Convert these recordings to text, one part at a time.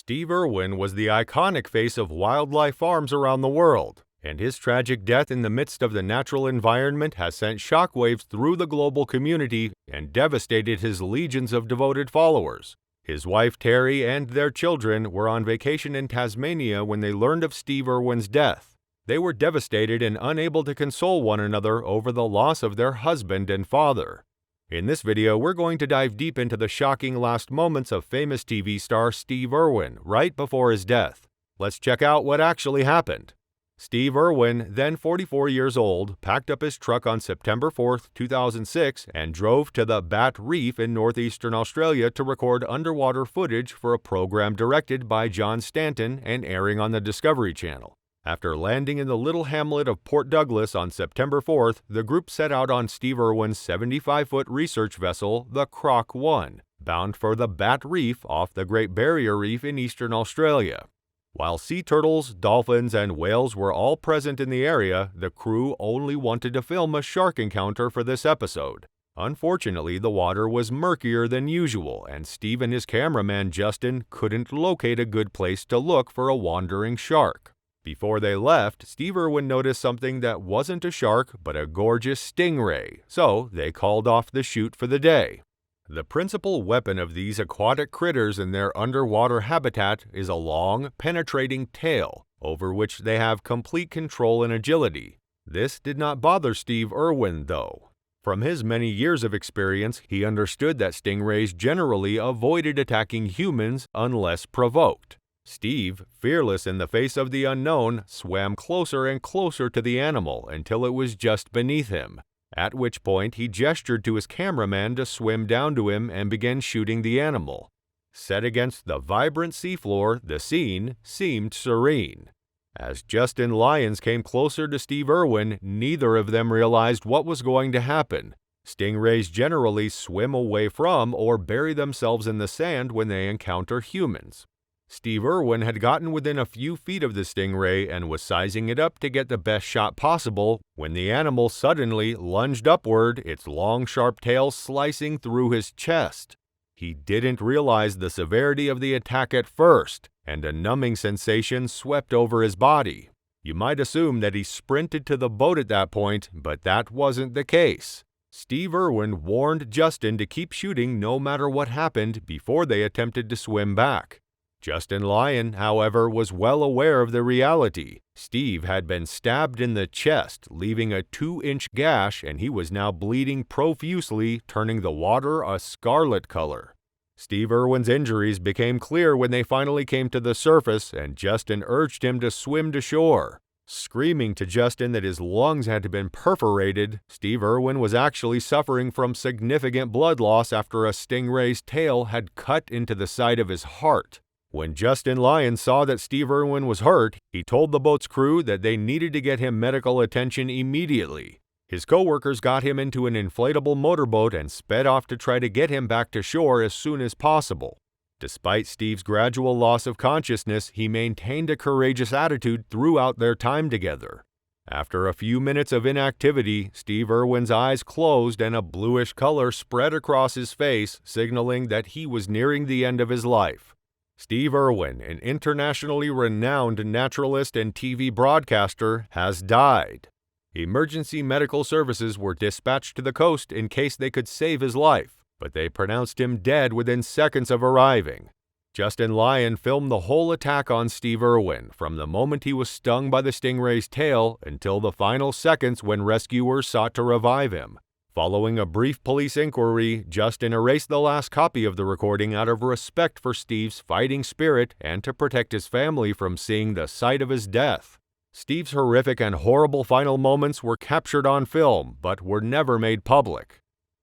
Steve Irwin was the iconic face of wildlife farms around the world, and his tragic death in the midst of the natural environment has sent shockwaves through the global community and devastated his legions of devoted followers. His wife Terry and their children were on vacation in Tasmania when they learned of Steve Irwin's death. They were devastated and unable to console one another over the loss of their husband and father. In this video, we're going to dive deep into the shocking last moments of famous TV star Steve Irwin right before his death. Let's check out what actually happened. Steve Irwin, then 44 years old, packed up his truck on September 4, 2006 and drove to the Bat Reef in northeastern Australia to record underwater footage for a program directed by John Stanton and airing on the Discovery Channel. After landing in the little hamlet of Port Douglas on September 4th, the group set out on Steve Irwin's 75-foot research vessel, the Croc 1, bound for the Bat Reef off the Great Barrier Reef in eastern Australia. While sea turtles, dolphins, and whales were all present in the area, the crew only wanted to film a shark encounter for this episode. Unfortunately, the water was murkier than usual, and Steve and his cameraman Justin couldn't locate a good place to look for a wandering shark. Before they left, Steve Irwin noticed something that wasn't a shark but a gorgeous stingray, so they called off the shoot for the day. The principal weapon of these aquatic critters in their underwater habitat is a long, penetrating tail, over which they have complete control and agility. This did not bother Steve Irwin, though. From his many years of experience, he understood that stingrays generally avoided attacking humans unless provoked. Steve, fearless in the face of the unknown, swam closer and closer to the animal until it was just beneath him, at which point he gestured to his cameraman to swim down to him and began shooting the animal. Set against the vibrant seafloor, the scene seemed serene. As Justin Lyons came closer to Steve Irwin, neither of them realized what was going to happen. Stingrays generally swim away from or bury themselves in the sand when they encounter humans. Steve Irwin had gotten within a few feet of the stingray and was sizing it up to get the best shot possible when the animal suddenly lunged upward, its long, sharp tail slicing through his chest. He didn't realize the severity of the attack at first, and a numbing sensation swept over his body. You might assume that he sprinted to the boat at that point, but that wasn't the case. Steve Irwin warned Justin to keep shooting no matter what happened before they attempted to swim back. Justin Lyon, however, was well aware of the reality. Steve had been stabbed in the chest, leaving a 2-inch gash, and he was now bleeding profusely, turning the water a scarlet color. Steve Irwin's injuries became clear when they finally came to the surface, and Justin urged him to swim to shore. Screaming to Justin that his lungs had been perforated, Steve Irwin was actually suffering from significant blood loss after a stingray's tail had cut into the side of his heart. When Justin Lyons saw that Steve Irwin was hurt, he told the boat's crew that they needed to get him medical attention immediately. His co-workers got him into an inflatable motorboat and sped off to try to get him back to shore as soon as possible. Despite Steve's gradual loss of consciousness, he maintained a courageous attitude throughout their time together. After a few minutes of inactivity, Steve Irwin's eyes closed and a bluish color spread across his face, signaling that he was nearing the end of his life. Steve Irwin, an internationally renowned naturalist and TV broadcaster, has died. Emergency medical services were dispatched to the coast in case they could save his life, but they pronounced him dead within seconds of arriving. Justin Lyon filmed the whole attack on Steve Irwin, from the moment he was stung by the stingray's tail until the final seconds when rescuers sought to revive him. Following a brief police inquiry, Justin erased the last copy of the recording out of respect for Steve's fighting spirit and to protect his family from seeing the sight of his death. Steve's horrific and horrible final moments were captured on film, but were never made public.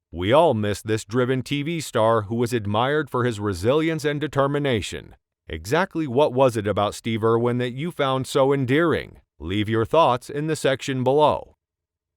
We all miss this driven TV star who was admired for his resilience and determination. Exactly what was it about Steve Irwin that you found so endearing? Leave your thoughts in the section below.